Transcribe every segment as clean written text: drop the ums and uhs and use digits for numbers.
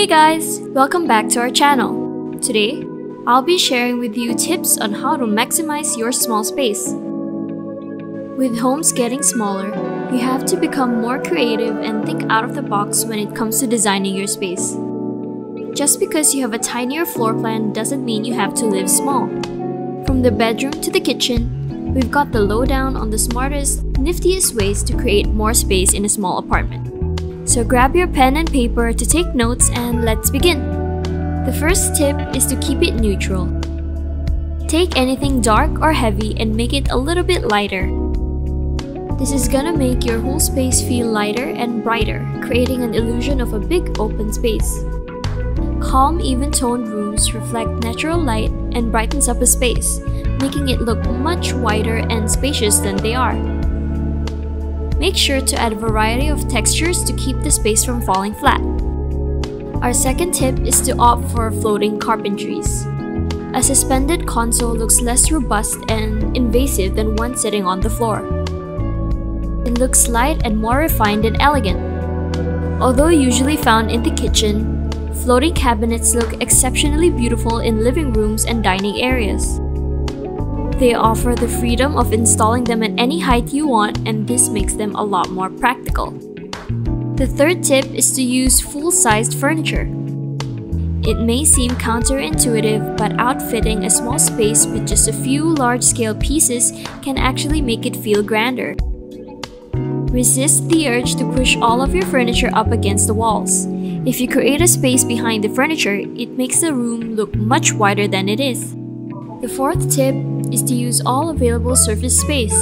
Hey guys! Welcome back to our channel. Today, I'll be sharing with you tips on how to maximize your small space. With homes getting smaller, you have to become more creative and think out of the box when it comes to designing your space. Just because you have a tinier floor plan doesn't mean you have to live small. From the bedroom to the kitchen, we've got the lowdown on the smartest, niftiest ways to create more space in a small apartment. So grab your pen and paper to take notes and let's begin. The first tip is to keep it neutral. Take anything dark or heavy and make it a little bit lighter. This is gonna make your whole space feel lighter and brighter, creating an illusion of a big open space. Calm, even-toned rooms reflect natural light and brightens up a space, making it look much wider and spacious than they are. Make sure to add a variety of textures to keep the space from falling flat. Our second tip is to opt for floating carpentries. A suspended console looks less robust and invasive than one sitting on the floor. It looks light and more refined and elegant. Although usually found in the kitchen, floating cabinets look exceptionally beautiful in living rooms and dining areas. They offer the freedom of installing them at any height you want, and this makes them a lot more practical. The third tip is to use full-sized furniture. It may seem counterintuitive, but outfitting a small space with just a few large-scale pieces can actually make it feel grander. Resist the urge to push all of your furniture up against the walls. If you create a space behind the furniture, it makes the room look much wider than it is. The fourth tip is to use all available surface space.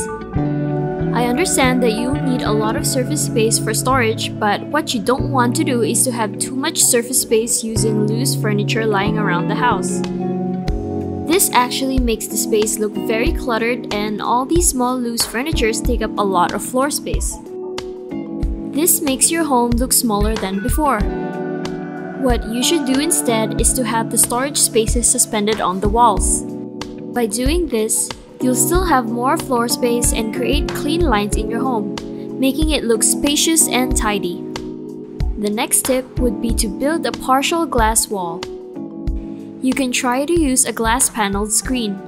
I understand that you need a lot of surface space for storage, but what you don't want to do is to have too much surface space using loose furniture lying around the house. This actually makes the space look very cluttered, and all these small loose furnitures take up a lot of floor space. This makes your home look smaller than before. What you should do instead is to have the storage spaces suspended on the walls. By doing this, you'll still have more floor space and create clean lines in your home, making it look spacious and tidy. The next tip would be to build a partial glass wall. You can try to use a glass-paneled screen.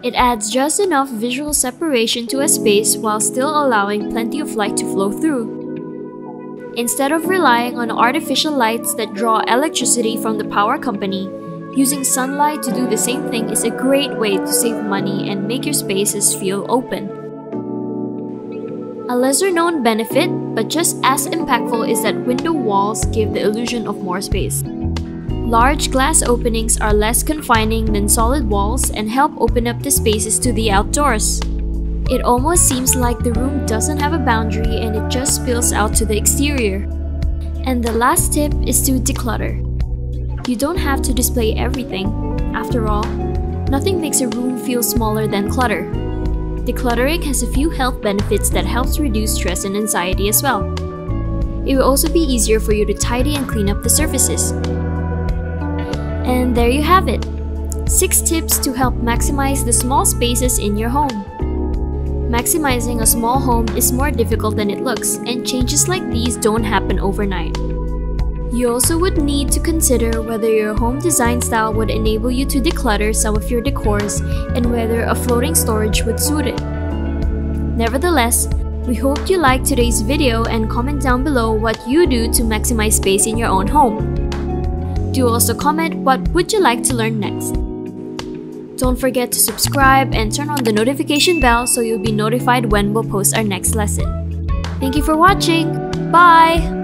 It adds just enough visual separation to a space while still allowing plenty of light to flow through. Instead of relying on artificial lights that draw electricity from the power company, using sunlight to do the same thing is a great way to save money and make your spaces feel open. A lesser-known benefit, but just as impactful, is that window walls give the illusion of more space. Large glass openings are less confining than solid walls and help open up the spaces to the outdoors. It almost seems like the room doesn't have a boundary and it just spills out to the exterior. And the last tip is to declutter. You don't have to display everything. After all, nothing makes a room feel smaller than clutter. Decluttering has a few health benefits that helps reduce stress and anxiety as well. It will also be easier for you to tidy and clean up the surfaces. And there you have it. 6 tips to help maximize the small spaces in your home. Maximizing a small home is more difficult than it looks, and changes like these don't happen overnight. You also would need to consider whether your home design style would enable you to declutter some of your decors and whether a floating storage would suit it. Nevertheless, we hope you liked today's video and comment down below what you do to maximize space in your own home. Do also comment what would you like to learn next. Don't forget to subscribe and turn on the notification bell so you'll be notified when we'll post our next lesson. Thank you for watching! Bye!